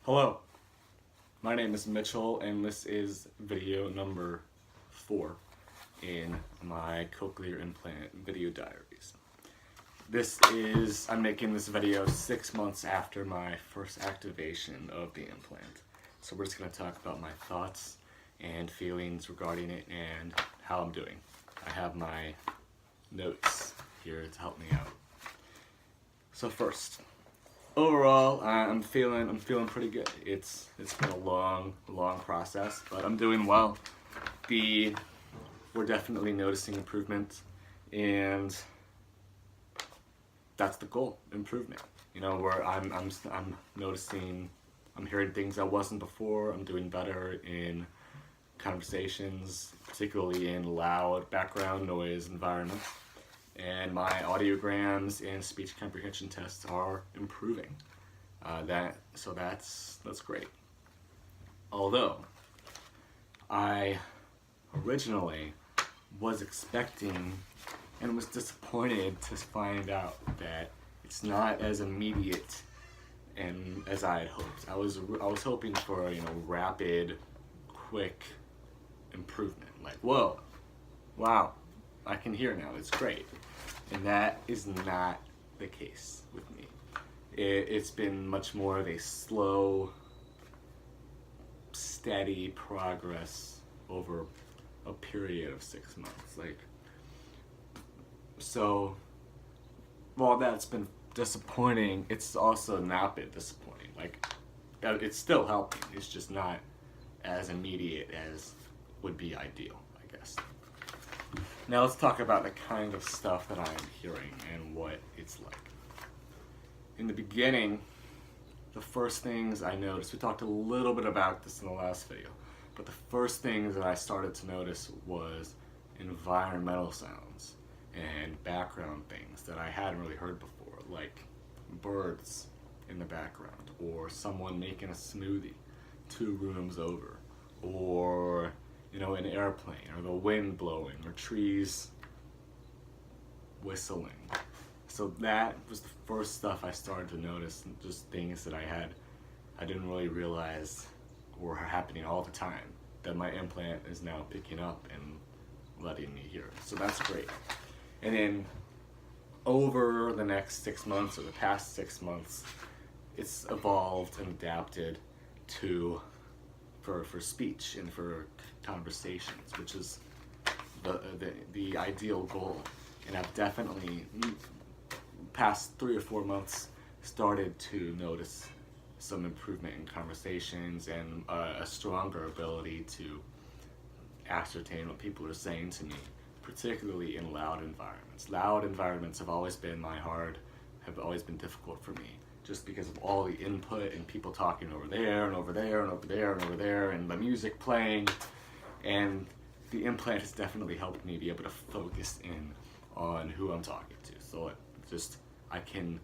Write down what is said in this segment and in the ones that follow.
Hello, my name is Mitchell and this is video number 4 in my Cochlear Implant video diaries. I'm making this video 6 months after my first activation of the implant. So we're just going to talk about my thoughts and feelings regarding it and how I'm doing. I have my notes here to help me out. So first, overall, I'm feeling pretty good. It's been a long process, but I'm doing well. We're definitely noticing improvement, and that's the goal: improvement. You know, where I'm noticing, I'm hearing things I wasn't before. I'm doing better in conversations, particularly in loud background noise environments. And my audiograms and speech comprehension tests are improving. So that's great. Although I originally was expecting and was disappointed to find out that it's not as immediate and as I had hoped. I was hoping for rapid, quick improvement. Like, whoa, wow, I can hear now. It's great. And that is not the case with me. It's been much more of a slow, steady progress over a period of 6 months. So while that's been disappointing, it's also not been disappointing. It's still helping. It's just not as immediate as would be ideal, I guess. Now let's talk about the kind of stuff that I'm hearing and what it's like. In the beginning, the first things I noticed, we talked a little bit about this in the last video, but the first things that I started to notice was environmental sounds and background things that I hadn't really heard before, like birds in the background, or someone making a smoothie 2 rooms over, or an airplane, or the wind blowing, or trees whistling. So that was the first stuff I started to notice, and just things that I didn't really realize were happening all the time, that my implant is now picking up and letting me hear. So that's great. And then over the next 6 months, or the past 6 months, it's evolved and adapted for speech and for conversations, which is the ideal goal. And I've definitely, past 3 or 4 months, started to notice some improvement in conversations and a stronger ability to ascertain what people are saying to me, particularly in loud environments. Loud environments have always been difficult for me, just because of all the input and people talking over there and over there and over there and over there, and the music playing. And the implant has definitely helped me be able to focus in on who I'm talking to. So I can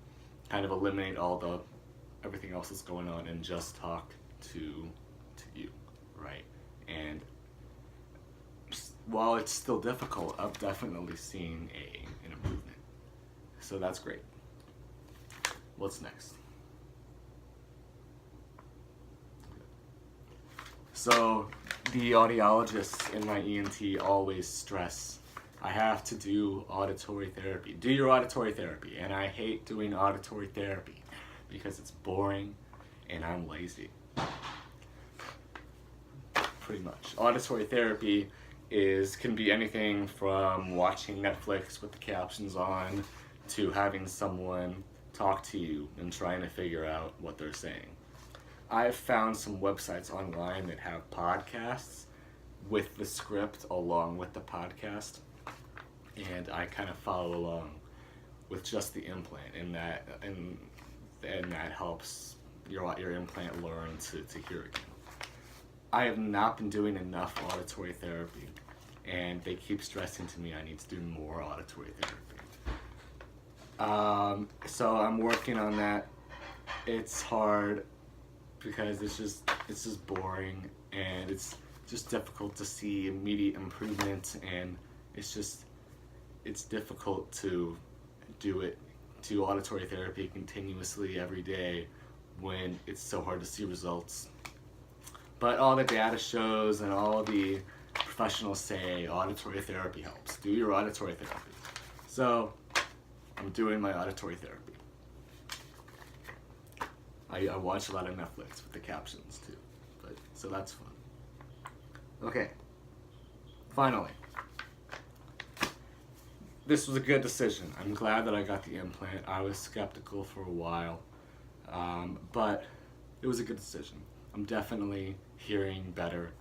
kind of eliminate everything else that's going on and just talk to you, right? And while it's still difficult, I've definitely seen an improvement. So that's great. What's next? So the audiologists in my ENT always stress, I have to do auditory therapy. Do your auditory therapy. And I hate doing auditory therapy because it's boring and I'm lazy. Pretty much. Auditory therapy can be anything from watching Netflix with the captions on to having someone talk to you and trying to figure out what they're saying. I've found some websites online that have podcasts with the script along with the podcast, and I kind of follow along with just the implant, and that helps your implant learn to hear again. I have not been doing enough auditory therapy, and they keep stressing to me I need to do more auditory therapy. So I'm working on that. It's hard because it's just boring, and it's just difficult to see immediate improvement, and it's difficult to do auditory therapy continuously every day when it's so hard to see results. But all the data shows and all the professionals say auditory therapy helps. Do your auditory therapy. So I'm doing my auditory therapy. I watch a lot of Netflix with the captions too, so that's fun. Okay, finally. This was a good decision. I'm glad that I got the implant. I was skeptical for a while, but it was a good decision. I'm definitely hearing better.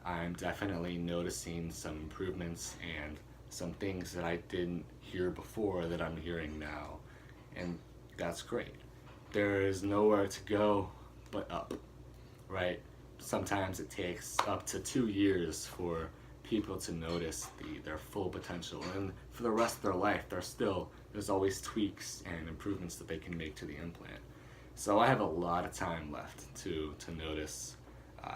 I'm definitely noticing some improvements and some things that I didn't hear before that I'm hearing now, and that's great. There is nowhere to go but up, right? Sometimes it takes up to 2 years for people to notice their full potential, and for the rest of their life, there's always tweaks and improvements that they can make to the implant. So I have a lot of time left to notice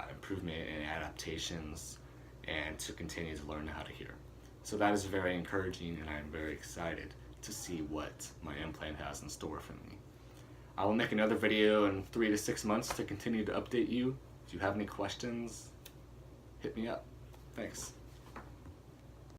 improvement and adaptations, and to continue to learn how to hear. So that is very encouraging, and I'm very excited to see what my implant has in store for me. I will make another video in 3 to 6 months to continue to update you. If you have any questions, hit me up. Thanks.